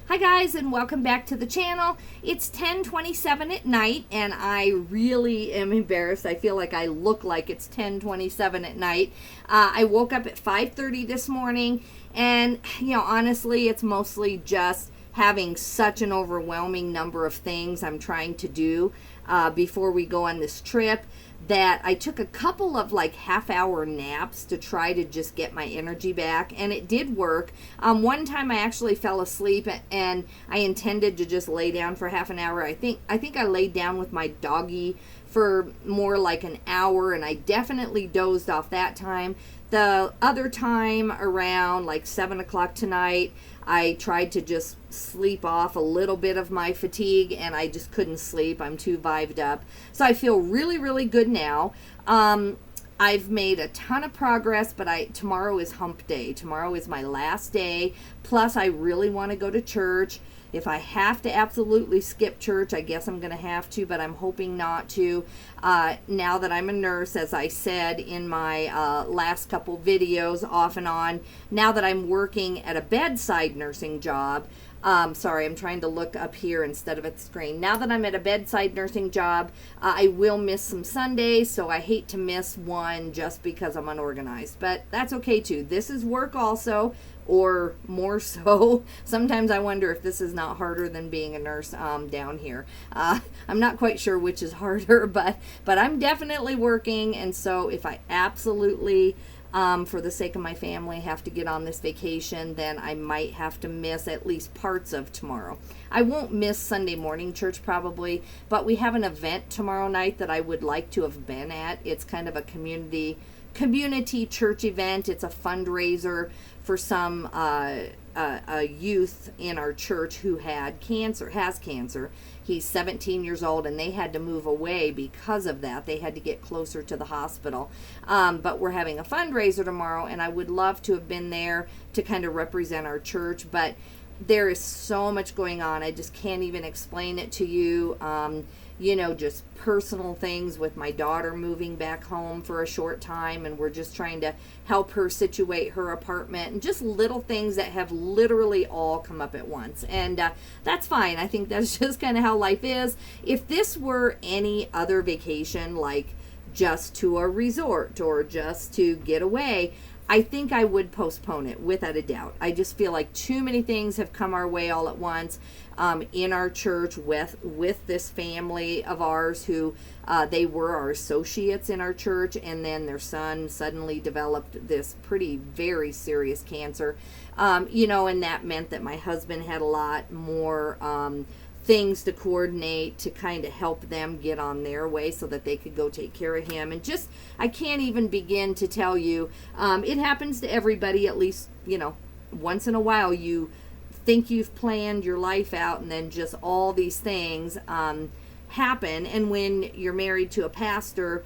Hi guys, and welcome back to the channel. It's 10:27 at night and I really am embarrassed. I feel like I look like it's 10:27 at night. I woke up at 5:30 this morning, and honestly, it's mostly just having such an overwhelming number of things I'm trying to do before we go on this trip, that I took a couple of half-hour naps to try to just get my energy back, and it did work. One time I actually fell asleep and I intended to just lay down for half an hour. I think I laid down with my doggy for more like an hour, and I definitely dozed off that time. The other time, around 7 o'clock tonight, I tried to just sleep off a little bit of my fatigue, and I just couldn't sleep. I'm too vibed up. So I feel really, really good now. I've made a ton of progress, but tomorrow is hump day. Tomorrow is my last day. Plus, I really want to go to church. If I have to absolutely skip church, I guess I'm going to have to, but I'm hoping not to. Now that I'm a nurse, as I said in my last couple videos off and on, now that I'm working at a bedside nursing job, sorry, I'm trying to look up here instead of at the screen. Now that I'm at a bedside nursing job, I will miss some Sundays, so I hate to miss one just because I'm unorganized. But that's okay too. This is work also, or more so. Sometimes I wonder if this is not harder than being a nurse down here. I'm not quite sure which is harder, but I'm definitely working, and so if I absolutely for the sake of my family have to get on this vacation, then I might have to miss at least parts of tomorrow. I won't miss Sunday morning church probably, but we have an event tomorrow night that I would like to have been at. It's kind of a community church event. It's a fundraiser for some a youth in our church who has cancer. He's 17 years old, and they had to move away because of that. They had to get closer to the hospital. But we're having a fundraiser tomorrow, and I would love to have been there to kind of represent our church, but there is so much going on. I just can't even explain it to you. Just personal things with my daughter moving back home for a short time, and we're just trying to help her situate her apartment, and just little things that have literally all come up at once. And that's fine. I think that's just kind of how life is. If this were any other vacation, like just to a resort or just to get away, I think I would postpone it without a doubt. I just feel like too many things have come our way all at once in our church with this family of ours who they were our associates in our church, and then their son suddenly developed this very serious cancer. And that meant that my husband had a lot more things to coordinate to kind of help them get on their way so that they could go take care of him. And just, I can't even begin to tell you, it happens to everybody, at least, once in a while. You think you've planned your life out, and then just all these things happen. And when you're married to a pastor,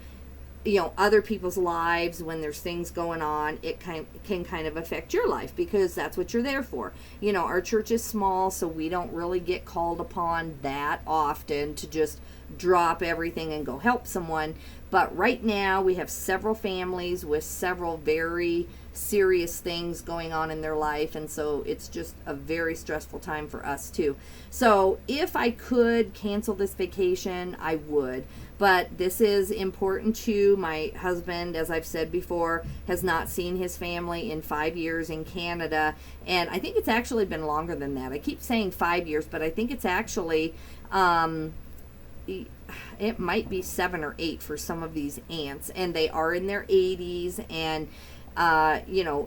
other people's lives, when there's things going on, it can kind of affect your life, because that's what you're there for. Our church is small, so we don't really get called upon that often to just drop everything and go help someone. But right now we have several families with several very serious things going on in their life, and so it's just a very stressful time for us too. So if I could cancel this vacation, I would. But this is important too. My husband, as I've said before, has not seen his family in 5 years in Canada, and I think it's actually been longer than that. I keep saying 5 years, but I think it's actually it might be 7 or 8 for some of these aunts, and they are in their 80s, and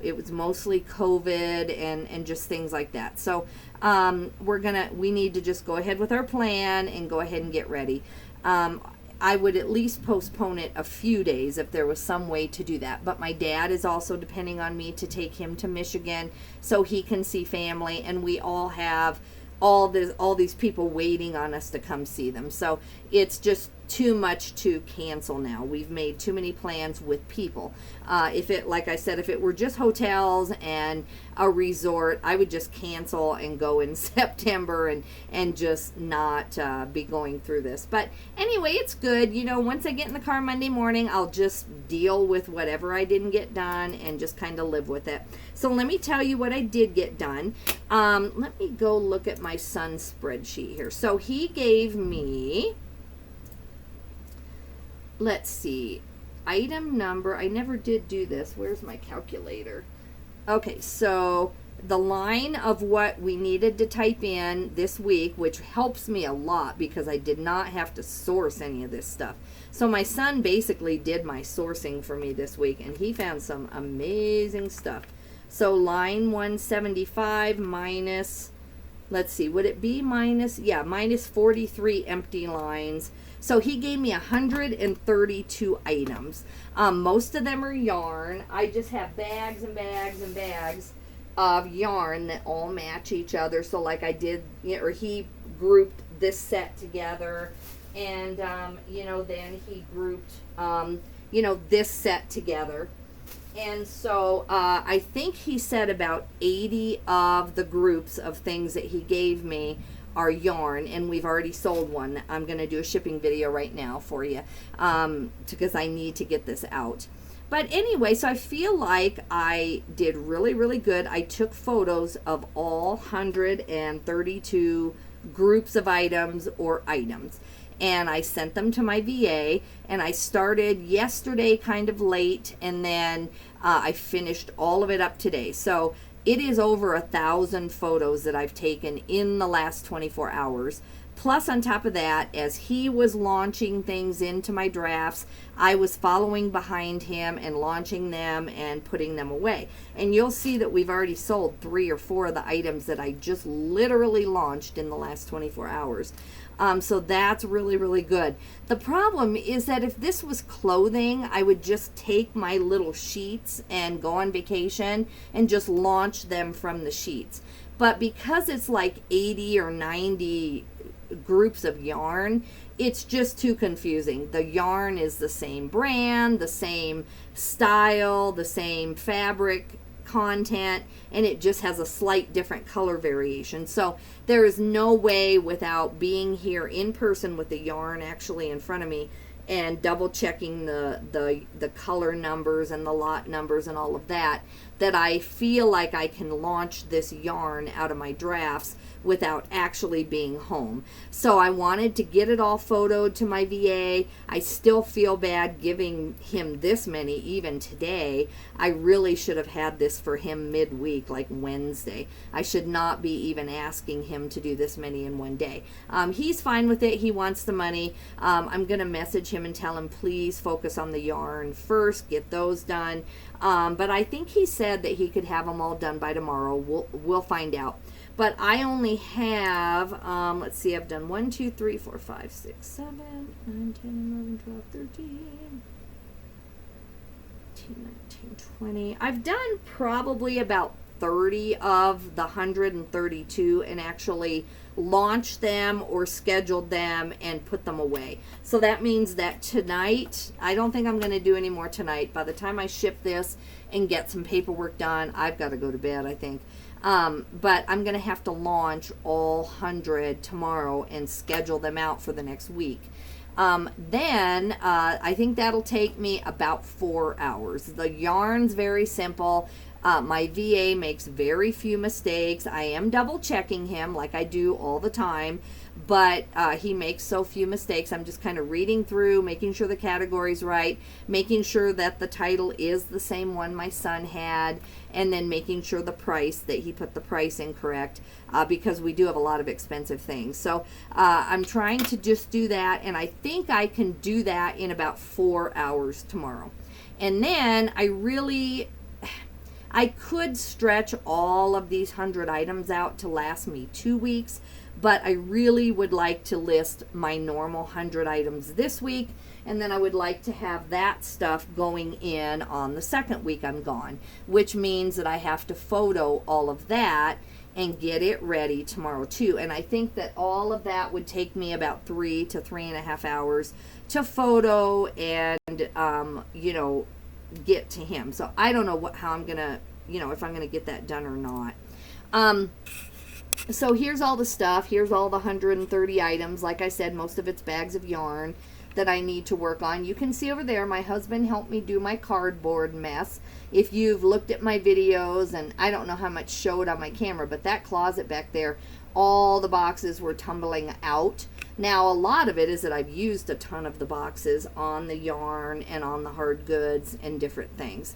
it was mostly COVID and just things like that. So we need to just go ahead with our plan and go ahead and get ready. I would at least postpone it a few days if there was some way to do that. But my dad is also depending on me to take him to Michigan so he can see family, and we all have all these people waiting on us to come see them. So it's just too much to cancel now. We've made too many plans with people. If it, like I said, if it were just hotels and a resort, I would just cancel and go in September and just not be going through this. But anyway, it's good. You know, once I get in the car Monday morning, I'll just deal with whatever I didn't get done and just kind of live with it. So let me tell you what I did get done. Let me go look at my son's spreadsheet here. So he gave me, let's see, item number. I never did do this. Where's my calculator? Okay, so the line of what we needed to type in this week, which helps me a lot because I did not have to source any of this stuff. So my son basically did my sourcing for me this week, and he found some amazing stuff. So line 175 minus, let's see, would it be minus, yeah, minus 43 empty lines. So he gave me 132 items. Most of them are yarn. I just have bags and bags and bags of yarn that all match each other. So like I did, or he grouped this set together, and you know, then he grouped you know, this set together. And so I think he said about 80 of the groups of things that he gave me are yarn, and we've already sold one. I'm going to do a shipping video right now for you because I need to get this out. But anyway, so I feel like I did really, really good. I took photos of all 132 groups of items or items, and I sent them to my VA, and I started yesterday kind of late, and then I finished all of it up today. So it is over 1,000 photos that I've taken in the last 24 hours. Plus, on top of that, as he was launching things into my drafts, I was following behind him and launching them and putting them away. And you'll see that we've already sold 3 or 4 of the items that I just literally launched in the last 24 hours. So that's really, really good. The problem is that if this was clothing, I would just take my little sheets and go on vacation and just launch them from the sheets. But because it's like 80 or 90 groups of yarn, it's just too confusing. The yarn is the same brand, the same style, the same fabric content, and it just has a slight different color variation. So there is no way, without being here in person with the yarn actually in front of me and double checking the color numbers and the lot numbers and all of that, that I feel like I can launch this yarn out of my drafts without actually being home. So I wanted to get it all photoed to my VA. I still feel bad giving him this many even today. I really should have had this for him midweek, like Wednesday. I should not be even asking him to do this many in one day. He's fine with it. He wants the money. I'm going to message him and tell him, please focus on the yarn first, get those done. But I think he said that he could have them all done by tomorrow. We'll find out. But I only have, let's see, I've done 1, 2, 3, 4, 5, 6, 7, 9, 10, 11, 12, 13, 19, 20. I've done probably about 30 of the 132 and actually launched them or scheduled them and put them away. So that means that tonight, I don't think I'm going to do any more tonight. By the time I ship this and get some paperwork done, I've got to go to bed, I think. But I'm going to have to launch all 100 tomorrow and schedule them out for the next week. Then I think that'll take me about 4 hours. The yarn's very simple. My VA makes very few mistakes. I am double checking him like I do all the time, but he makes so few mistakes. I'm just kind of reading through, making sure the category's right, making sure that the title is the same one my son had, and then making sure the price, that he put the price in correct, because we do have a lot of expensive things. So I'm trying to just do that, and I think I can do that in about 4 hours tomorrow. And then I could stretch all of these 100 items out to last me 2 weeks, but I really would like to list my normal 100 items this week, and then I would like to have that stuff going in on the second week I'm gone, which means that I have to photo all of that and get it ready tomorrow too. And I think that all of that would take me about 3 to 3.5 hours to photo and, you know, get to him. So I don't know how I'm going to, you know, if I'm going to get that done or not. So here's all the stuff. Here's all the 130 items. Like I said, most of it's bags of yarn that I need to work on. You can see over there, my husband helped me do my cardboard mess. If you've looked at my videos, and I don't know how much showed on my camera, but that closet back there, all the boxes were tumbling out. Now, a lot of it is that I've used a ton of the boxes on the yarn and on the hard goods and different things.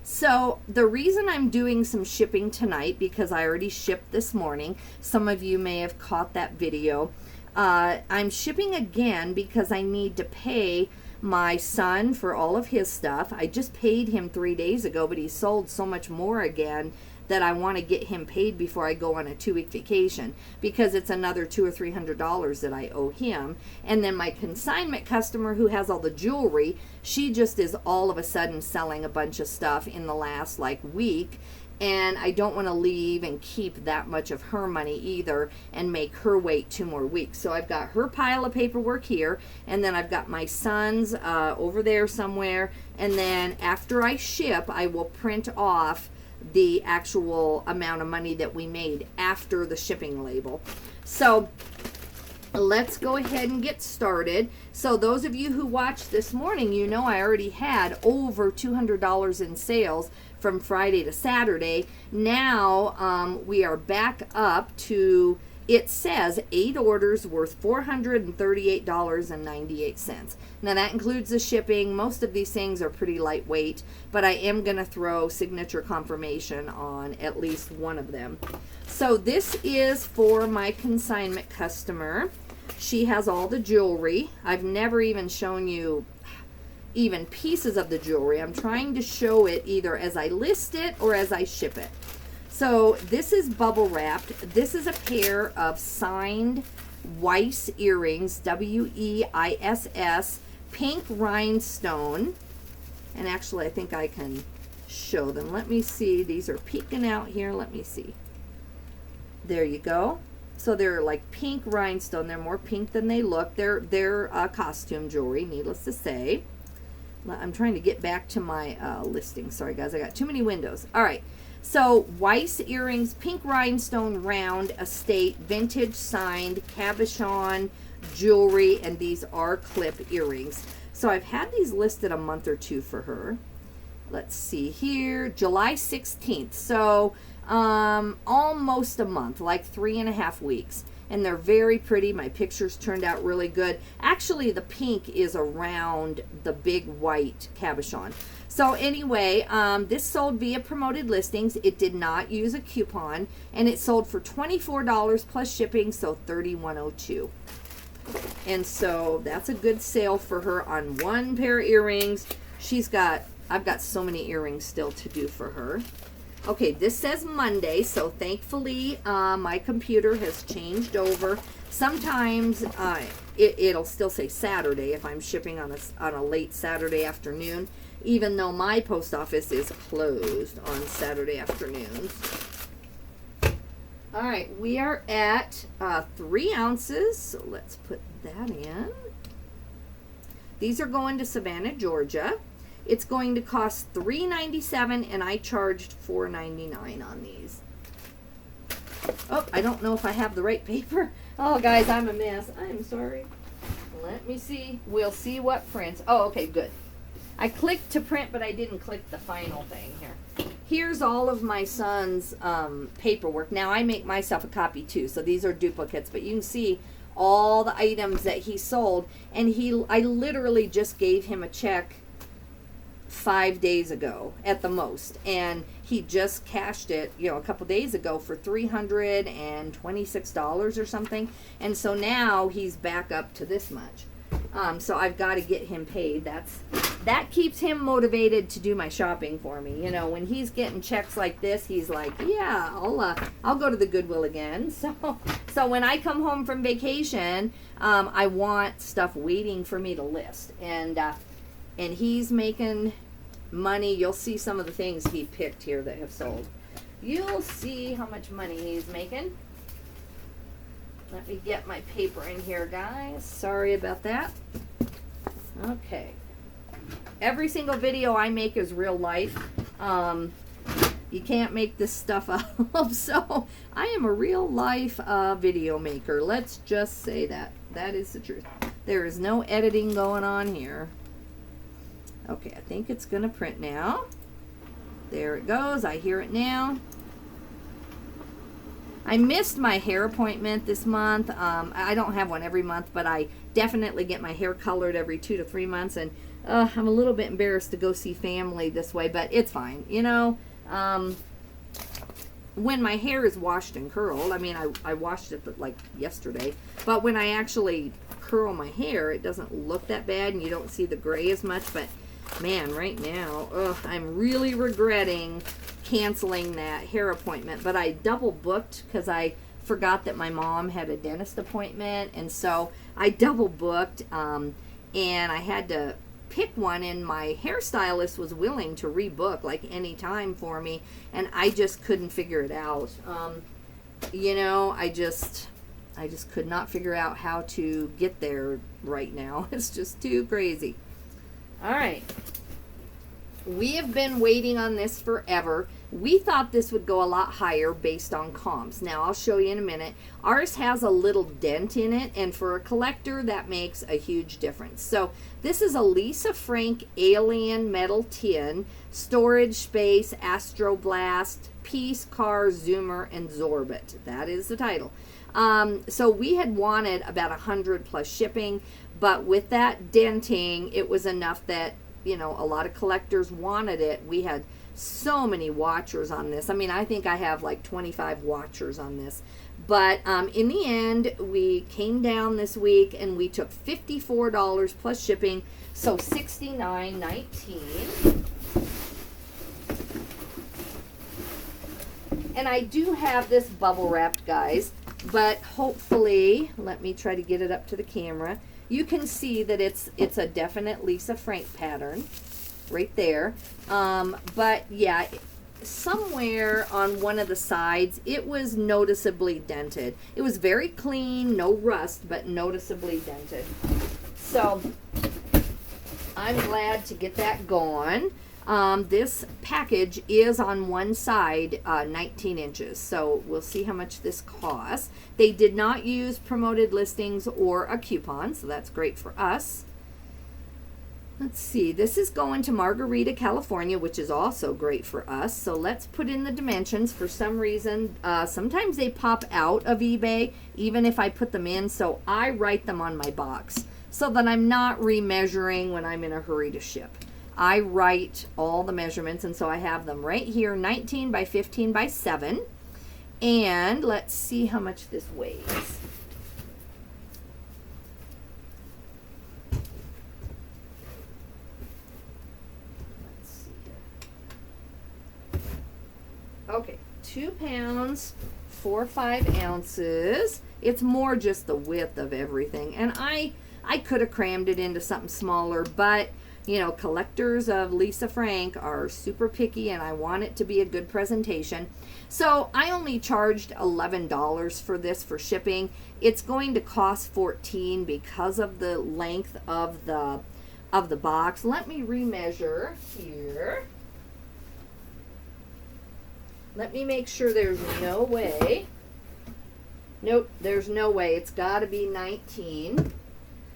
So the reason I'm doing some shipping tonight, because I already shipped this morning, some of you may have caught that video. I'm shipping again because I need to pay my son for all of his stuff. I just paid him 3 days ago, but he sold so much more again that I want to get him paid before I go on a 2-week vacation, because it's another $200 or $300 that I owe him. And then my consignment customer who has all the jewelry, she just is all of a sudden selling a bunch of stuff in the last like week, and I don't want to leave and keep that much of her money either and make her wait 2 more weeks. So I've got her pile of paperwork here, and then I've got my son's over there somewhere, and then after I ship, I will print off the actual amount of money that we made after the shipping label. So let's go ahead and get started. So those of you who watched this morning, you know I already had over $200 in sales from Friday to Saturday. Now we are back up to, it says 8 orders worth $438.98. Now that includes the shipping. Most of these things are pretty lightweight, but I am going to throw signature confirmation on at least one of them. So this is for my consignment customer. She has all the jewelry. I've never even shown you even pieces of the jewelry. I'm trying to show it either as I list it or as I ship it. So this is bubble wrapped. This is a pair of signed Weiss earrings, W-E-I-S-S, pink rhinestone. And actually I think I can show them. Let me see. These are peeking out here. Let me see. There you go. So they're like pink rhinestone. They're more pink than they look. They're costume jewelry, needless to say. I'm trying to get back to my listing. Sorry guys, I got too many windows. All right. So Weiss earrings, pink rhinestone, round, estate, vintage, signed, cabochon jewelry, and these are clip earrings. So I've had these listed a month or two for her. Let's see here, July 16th. So almost a month, like 3.5 weeks. And they're very pretty. My pictures turned out really good. Actually, the pink is around the big white cabochon. So anyway, this sold via promoted listings. It did not use a coupon, and it sold for $24 plus shipping, so $31.02. And so that's a good sale for her on one pair of earrings. I've got so many earrings still to do for her. Okay, this says Monday, so thankfully my computer has changed over. Sometimes it'll still say Saturday if I'm shipping on a late Saturday afternoon, even though my post office is closed on Saturday afternoons. All right, we are at 3 ounces, so let's put that in. These are going to Savannah, Georgia. It's going to cost $3.97, and I charged $4.99 on these. Oh, I don't know if I have the right paper. Oh, guys, I'm a mess. I'm sorry. Let me see. We'll see what prints. Oh, okay, good. I clicked to print, but I didn't click the final thing here. Here's all of my son's paperwork. Now, I make myself a copy, too, so these are duplicates, but you can see all the items that he sold, and I literally just gave him a check 5 days ago at the most, and he just cashed it, you know, a couple days ago for $326 or something, and so now he's back up to this much. So I've got to get him paid. That keeps him motivated to do my shopping for me. You know, when he's getting checks like this, he's like, yeah, I'll go to the Goodwill again. So when I come home from vacation, I want stuff waiting for me to list, and he's making money. You'll see some of the things he picked here that have sold. You'll see how much money he's making. Let me get my paper in here, guys. Sorry about that. Okay. Every single video I make is real life. You can't make this stuff up. So I am a real life video maker. Let's just say that. That is the truth. There is no editing going on here. Okay, I think it's going to print now. There it goes. I hear it now. I missed my hair appointment this month. I don't have one every month, but I definitely get my hair colored every 2 to 3 months. And I'm a little bit embarrassed to go see family this way, but it's fine. You know, when my hair is washed and curled, I mean, I washed it like yesterday, but when I actually curl my hair, it doesn't look that bad and you don't see the gray as much. But man, right now, I'm really regretting canceling that hair appointment. But I double booked because I forgot that my mom had a dentist appointment, and so I double booked, and I had to pick one, and my hairstylist was willing to rebook like any time for me, and I just couldn't figure it out. You know, I just could not figure out how to get there right now. It's just too crazy. All right. We have been waiting on this forever. We thought this would go a lot higher based on comps. Now, I'll show you in a minute. Ours has a little dent in it, and for a collector, that makes a huge difference. So, this is a Lisa Frank Alien Metal Tin, Storage Space, Astroblast, Peace, Car, Zoomer, and Zorbit. That is the title. So, we had wanted about 100 plus shipping, but with that denting, it was enough that, you know, a lot of collectors wanted it. We had so many watchers on this. I mean, I think I have like 25 watchers on this. But in the end, we came down this week and we took $54 plus shipping, so $69.19. And I do have this bubble wrapped, guys, but hopefully, let me try to get it up to the camera. You can see that it's a definite Lisa Frank pattern right there. But yeah, somewhere on one of the sides, it was noticeably dented. It was very clean, no rust, but noticeably dented. So I'm glad to get that going. This package is on one side 19 inches, so we'll see how much this costs. They did not use promoted listings or a coupon, so that's great for us. Let's see, this is going to Margarita, California, which is also great for us. So let's put in the dimensions. For some reason, sometimes they pop out of eBay, even if I put them in, so I write them on my box so that I'm not remeasuring when I'm in a hurry to ship. I write all the measurements, and so I have them right here, 19 by 15 by 7. And let's see how much this weighs. Let's see here. Okay, 2 pounds, 4 or 5 ounces. It's more just the width of everything. And I could have crammed it into something smaller, but you know, collectors of Lisa Frank are super picky, and I want it to be a good presentation. So I only charged $11 for this for shipping. It's going to cost $14 because of the length of the box. Let me remeasure here. Let me make sure there's no way. Nope, there's no way. It's got to be 19.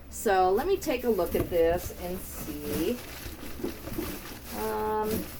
So let me take a look at this and see.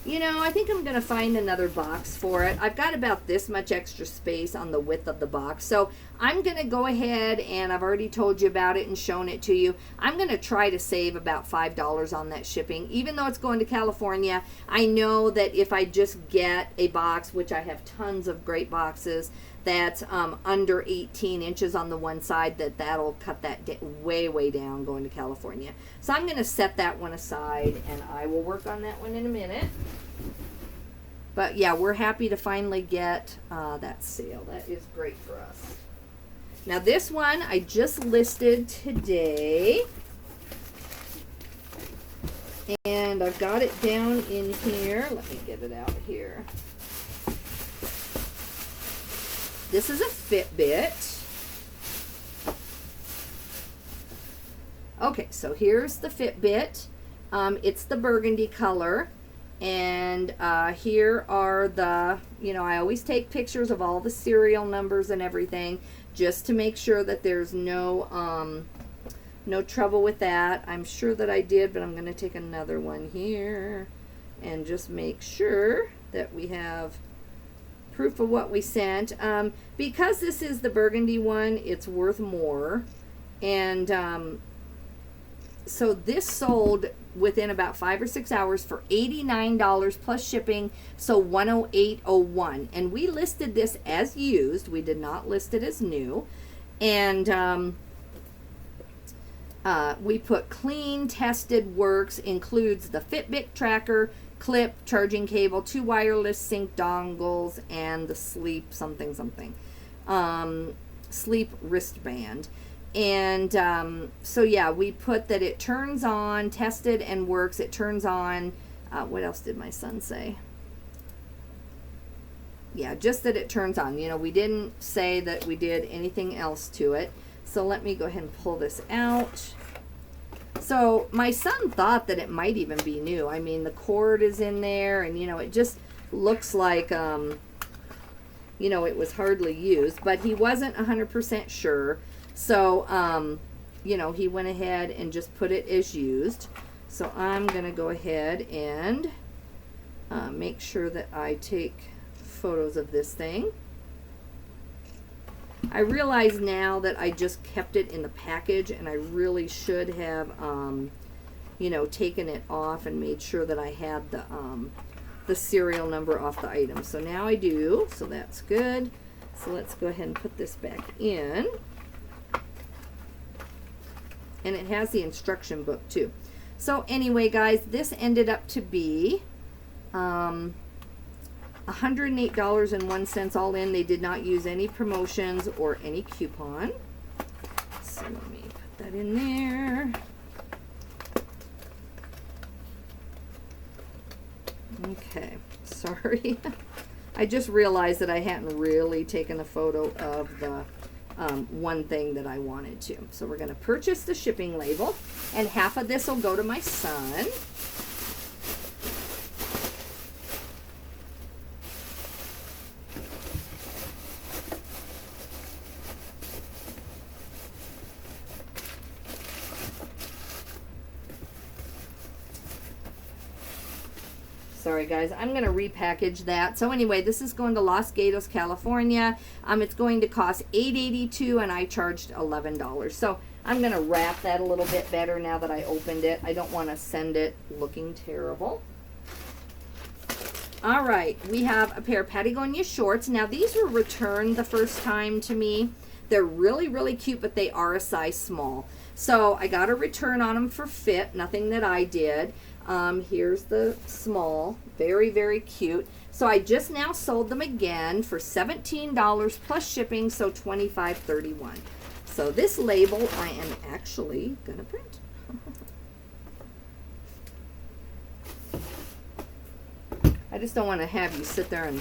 You know, I think I'm going to find another box for it. I've got about this much extra space on the width of the box. So I'm going to go ahead, and I've already told you about it and shown it to you. I'm going to try to save about $5 on that shipping. Even though it's going to California, I know that if I just get a box, which I have tons of great boxes, that's under 18 inches on the one side, that'll cut that way down going to California. So I'm going to set that one aside, and I will work on that one in a minute. But yeah, we're happy to finally get that sale. That is great for us. Now this one I just listed today, and I've got it down in here. Let me get it out here. This is a Fitbit. Okay, so here's the Fitbit. It's the burgundy color. And here are the, you know, I always take pictures of all the serial numbers and everything just to make sure that there's no trouble with that. I'm sure that I did, but I'm going to take another one here and just make sure that we have proof of what we sent. Because this is the burgundy one, it's worth more. And so this sold within about 5 or 6 hours for $89 plus shipping, so $108.01. And we listed this as used. We did not list it as new. And we put clean, tested, works, includes the Fitbit tracker, clip, charging cable, 2 wireless sync dongles, and the sleep something, sleep wristband. And so yeah, we put that it turns on, tested and works. It turns on. What else did my son say? Yeah, just that it turns on. You know, we didn't say that we did anything else to it. So let me go ahead and pull this out. So my son thought that it might even be new. I mean, the cord is in there, and you know, it just looks like you know, it was hardly used, but he wasn't 100% sure. So, you know, he went ahead and just put it as used. So I'm going to go ahead and make sure that I take photos of this thing. I realize now that I just kept it in the package, and I really should have, you know, taken it off and made sure that I had the serial number off the item. So now I do, so that's good. So let's go ahead and put this back in. And it has the instruction book too. So anyway, guys, this ended up to be $108.01 all in. They did not use any promotions or any coupon. So let me put that in there. Okay, sorry. I just realized that I hadn't really taken a photo of the one thing that I wanted to. So we're going to purchase the shipping label, and half of this will go to my son. Sorry guys, I'm going to repackage that. So anyway, this is going to Los Gatos, California. It's going to cost $8.82, and I charged $11. So I'm going to wrap that a little bit better now that I opened it. I don't want to send it looking terrible. All right, we have a pair of Patagonia shorts. Now these were returned the first time to me. They're really, really cute, but they are a size small. So I got a return on them for fit, nothing that I did. Here's the small, very, very cute. So I just now sold them again for $17 plus shipping, so $25.31. So this label I am actually gonna print. I just don't want to have you sit there and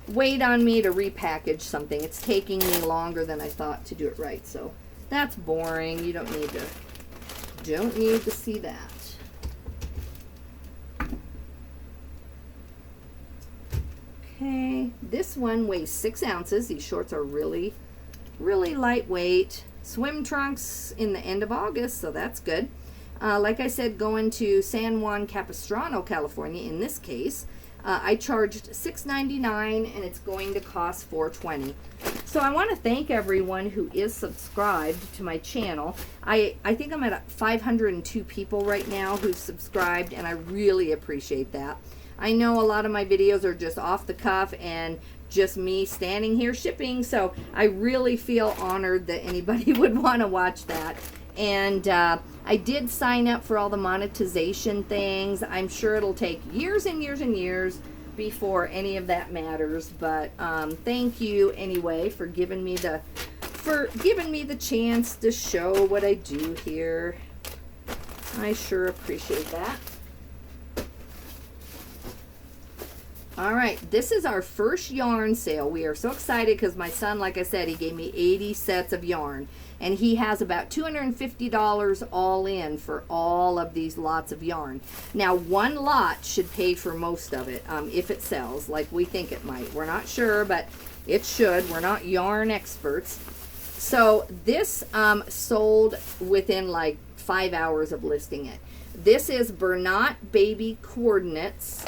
wait on me to repackage something. It's taking me longer than I thought to do it right. So that's boring. You don't need to see that. Okay, this one weighs 6 ounces. These shorts are really, really lightweight. Swim trunks in the end of August, so that's good. Like I said, going to San Juan Capistrano, California in this case. I charged $6.99, and it's going to cost $4.20. So I want to thank everyone who is subscribed to my channel. I think I'm at 502 people right now who've subscribed, and I really appreciate that. I know a lot of my videos are just off the cuff and just me standing here shipping, so I really feel honored that anybody would want to watch that. And I did sign up for all the monetization things. I'm sure it'll take years and years and years before any of that matters, but thank you anyway for giving me the chance to show what I do here. I sure appreciate that. All right, this is our first yarn sale. We are so excited because my son, like I said, he gave me 80 sets of yarn. And he has about $250 all in for all of these lots of yarn. Now, one lot should pay for most of it if it sells, like we think it might. We're not sure, but it should. We're not yarn experts. So this sold within like 5 hours of listing it. This is Bernat Baby Coordinates.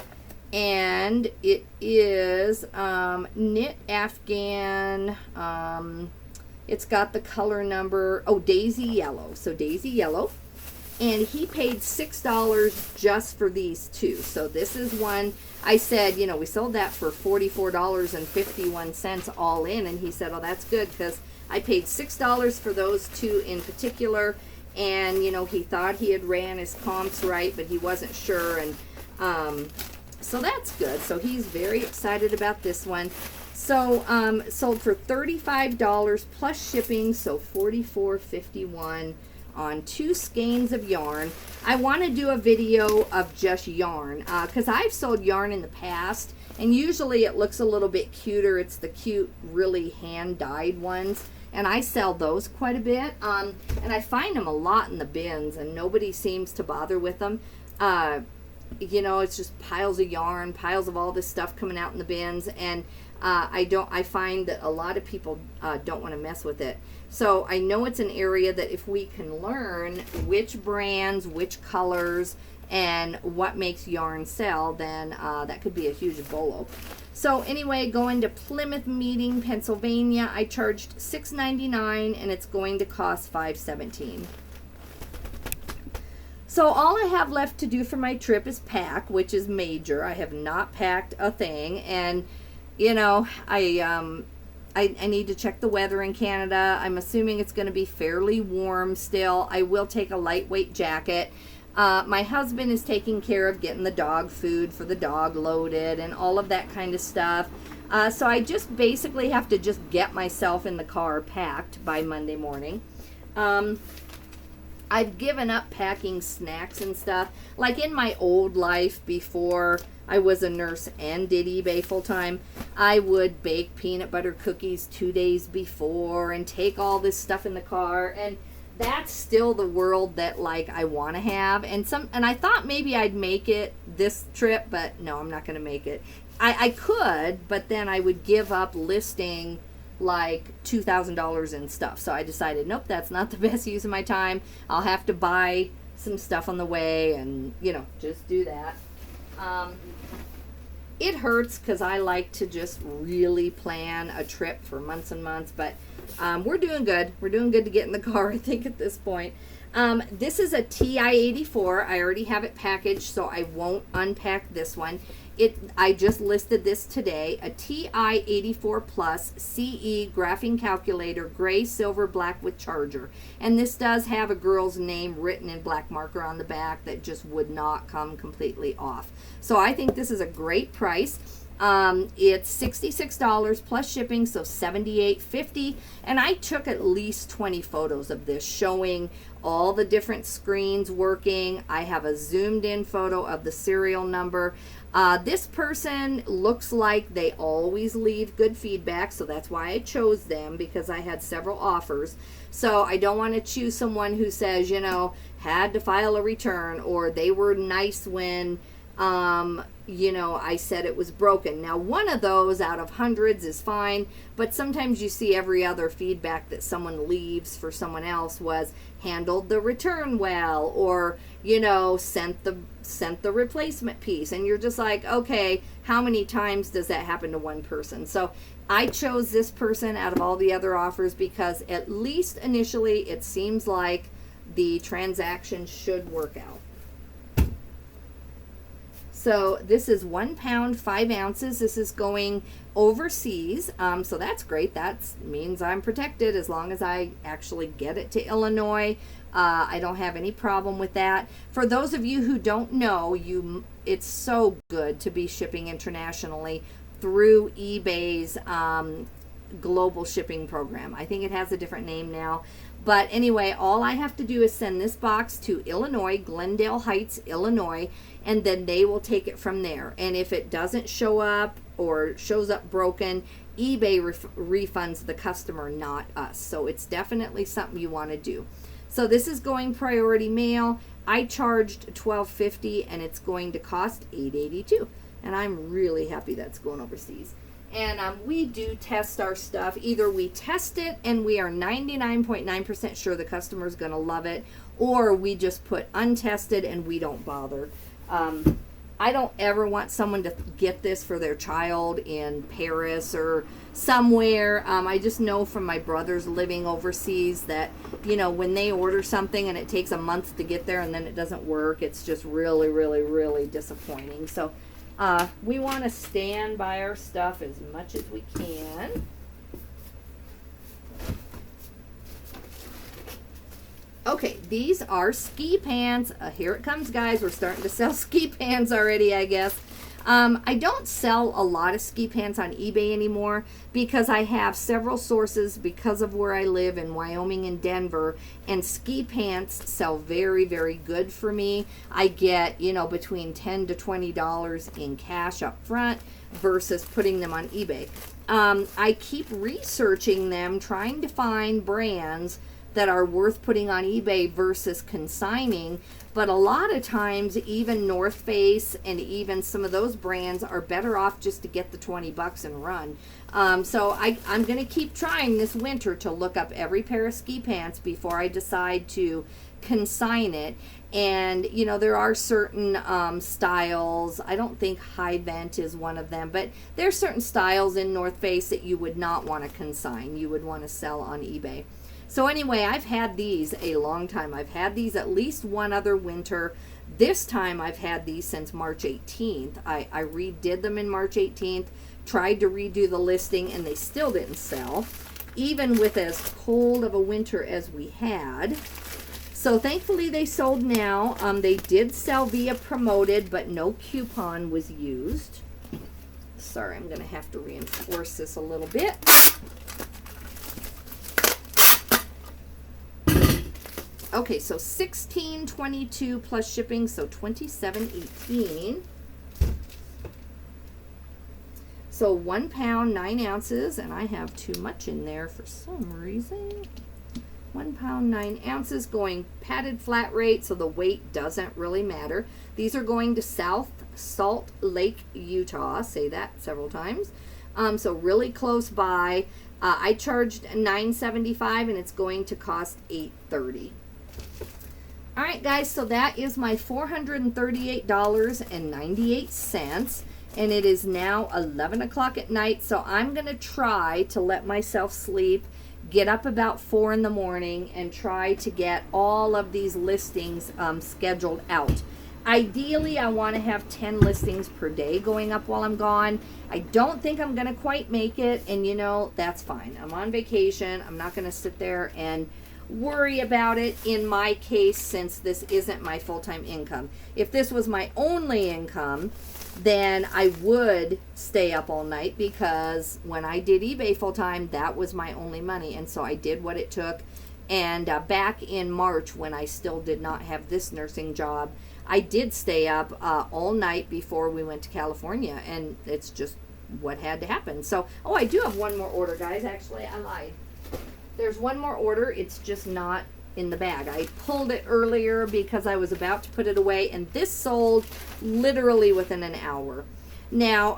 And it is knit Afghan. It's got the color number, Daisy Yellow. So Daisy Yellow. And he paid $6 just for these two. So this is one, I said, you know, we sold that for $44.51 all in. And he said, oh, that's good because I paid $6 for those two in particular. And, you know, he thought he had ran his comps right, but he wasn't sure. And so that's good. So he's very excited about this one. So sold for $35 plus shipping, so $44.51 on 2 skeins of yarn. I want to do a video of just yarn because I've sold yarn in the past, and usually it looks a little bit cuter. It's the cute, really hand-dyed ones, and I sell those quite a bit. And I find them a lot in the bins, and nobody seems to bother with them. You know, it's just piles of yarn, piles of all this stuff coming out in the bins, and I find that a lot of people don't want to mess with it. So I know it's an area that if we can learn which brands, which colors, and what makes yarn sell, then that could be a huge bolo. So anyway, going to Plymouth Meeting, Pennsylvania, I charged $6.99, and it's going to cost $5.17. So all I have left to do for my trip is pack, which is major. I have not packed a thing, and you know, I need to check the weather in Canada. I'm assuming it's going to be fairly warm still. I will take a lightweight jacket. My husband is taking care of getting the dog food for the dog loaded and all of that kind of stuff. So I just basically have to just get myself in the car packed by Monday morning. I've given up packing snacks and stuff. Like in my old life before I was a nurse and did eBay full time, I would bake peanut butter cookies 2 days before and take all this stuff in the car, and that's still the world that like I want to have. And I thought maybe I'd make it this trip, but no, I'm not going to make it. I could, but then I would give up listing like $2,000 in stuff. So I decided, nope, that's not the best use of my time. I'll have to buy some stuff on the way and, you know, just do that. It hurts because I like to just really plan a trip for months and months, but we're doing good. We're doing good to get in the car, I think, at this point. This is a TI-84. I already have it packaged, so I won't unpack this one. I just listed this today, a TI-84 Plus CE graphing calculator, gray, silver, black with charger. And this does have a girl's name written in black marker on the back that just would not come completely off. So I think this is a great price. It's $66 plus shipping, so $78.50. And I took at least 20 photos of this showing all the different screens working. I have a zoomed in photo of the serial number. This person looks like they always leave good feedback, so that's why I chose them, because I had several offers. So I don't want to choose someone who says, you know, had to file a return, or they were nice when you know, I said it was broken. Now, one of those out of hundreds is fine, but sometimes you see every other feedback that someone leaves for someone else was handled the return well, or, you know, sent the replacement piece, and you're just like, okay, how many times does that happen to one person? So I chose this person out of all the other offers because at least initially it seems like the transaction should work out. So this is 1 pound, 5 ounces. This is going overseas. So that's great. That means I'm protected as long as I actually get it to Illinois. I don't have any problem with that. For those of you who don't know, it's so good to be shipping internationally through eBay's global shipping program. I think it has a different name now. But anyway, all I have to do is send this box to Illinois, Glendale Heights, Illinois, and then they will take it from there. And if it doesn't show up or shows up broken, eBay refunds the customer, not us. So it's definitely something you want to do. So this is going priority mail. I charged $12.50 and it's going to cost $8.82. And I'm really happy that's going overseas. And we do test our stuff. Either we test it and we are 99.9% sure the customer is going to love it, or we just put untested and we don't bother. I don't ever want someone to get this for their child in Paris or somewhere. I just know from my brothers living overseas that, you know, when they order something and it takes a month to get there and then it doesn't work, it's just really, really, really disappointing. So we want to stand by our stuff as much as we can. Okay, these are ski pants. Here it comes, guys. We're starting to sell ski pants already, I guess. I don't sell a lot of ski pants on eBay anymore because I have several sources because of where I live in Wyoming and Denver, and ski pants sell very, very good for me. I get, you know, between $10 to $20 in cash up front versus putting them on eBay. I keep researching them, trying to find brands that are worth putting on eBay versus consigning, but a lot of times even North Face and even some of those brands are better off just to get the $20 and run. So I'm going to keep trying this winter to look up every pair of ski pants before I decide to consign it. And you know, there are certain styles. I don't think High Vent is one of them, but there's certain styles in North Face that you would not want to consign. You would want to sell on eBay. So anyway, I've had these a long time. I've had these at least one other winter. This time I've had these since March 18th. I redid them in March 18th, tried to redo the listing, and they still didn't sell, even with as cold of a winter as we had. So thankfully they sold now. They did sell via promoted, but no coupon was used. Sorry, I'm going to have to reinforce this a little bit. Okay, so $16.22 plus shipping, so $27.18. So 1 pound, 9 ounces, and I have too much in there for some reason. 1 pound, 9 ounces, going padded flat rate, so the weight doesn't really matter. These are going to South Salt Lake, Utah. Say that several times. So really close by. I charged $9.75 and it's going to cost $8.30. All right, guys, so that is my $438.98, and it is now 11 o'clock at night, so I'm going to try to let myself sleep, get up about 4 in the morning, and try to get all of these listings scheduled out. Ideally, I want to have 10 listings per day going up while I'm gone. I don't think I'm going to quite make it, and you know, that's fine. I'm on vacation. I'm not going to sit there and worry about it in my case, since this isn't my full-time income. If this was my only income, then I would stay up all night, because when I did eBay full-time, that was my only money, and so I did what it took. And back in March, when I still did not have this nursing job, I did stay up all night before we went to California, and it's just what had to happen. So, oh, I do have one more order, guys. Actually, I lied. There's one more order. It's just not in the bag. I pulled it earlier because I was about to put it away, and this sold literally within an hour. Now,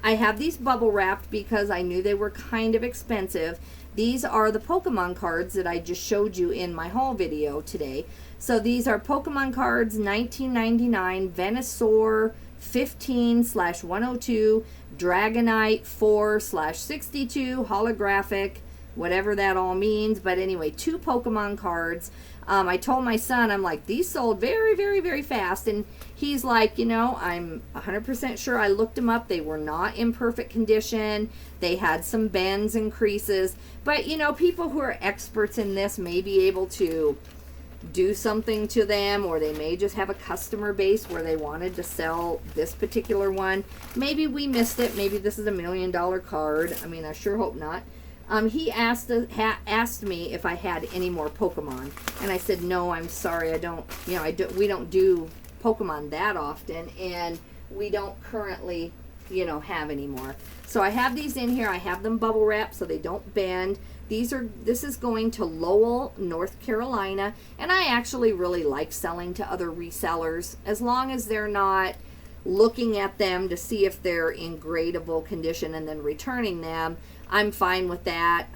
I have these bubble wrapped because I knew they were kind of expensive. These are the Pokemon cards that I just showed you in my haul video today. So these are Pokemon cards, $19.99, Venusaur 15/102, Dragonite 4/62, holographic, whatever that all means. But anyway, 2 Pokemon cards. I told my son, I'm like, these sold very, very, very fast. And he's like, you know, I'm 100% sure. I looked them up. They were not in perfect condition. They had some bends and creases. But, you know, people who are experts in this may be able to do something to them, or they may just have a customer base where they wanted to sell this particular one. Maybe we missed it. Maybe this is $1 million card. I mean, I sure hope not. He asked me if I had any more Pokemon, and I said no. I'm sorry, I don't. We don't do Pokemon that often, and we don't currently, have any more. So I have these in here. I have them bubble wrapped so they don't bend. This is going to Lowell, North Carolina, and I actually really like selling to other resellers as long as they're not looking at them to see if they're in gradable condition and then returning them. I'm fine with that.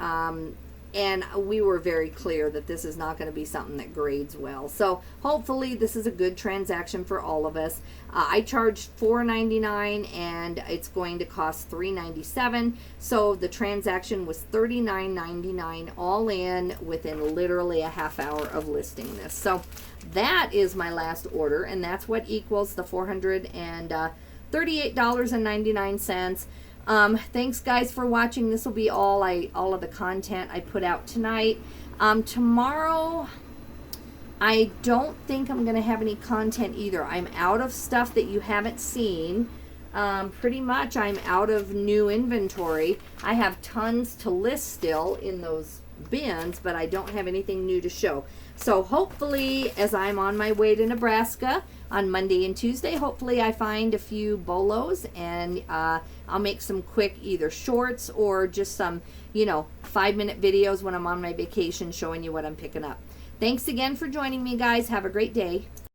And we were very clear that this is not going to be something that grades well. So hopefully this is a good transaction for all of us. I charged $4.99 and it's going to cost $3.97. So the transaction was $39.99 all in within literally a half hour of listing this. So that is my last order, and that's what equals the $438.99. Thanks guys for watching. This will be all of the content I put out tonight. Tomorrow I don't think I'm gonna have any content either. I'm out of stuff that you haven't seen. Pretty much I'm out of new inventory. I have tons to list still in those bins, but I don't have anything new to show. So hopefully, as I'm on my way to Nebraska on Monday and Tuesday, hopefully I find a few bolos, and I'll make some quick either shorts or just some 5-minute videos when I'm on my vacation showing you what I'm picking up. Thanks again for joining me, guys. Have a great day.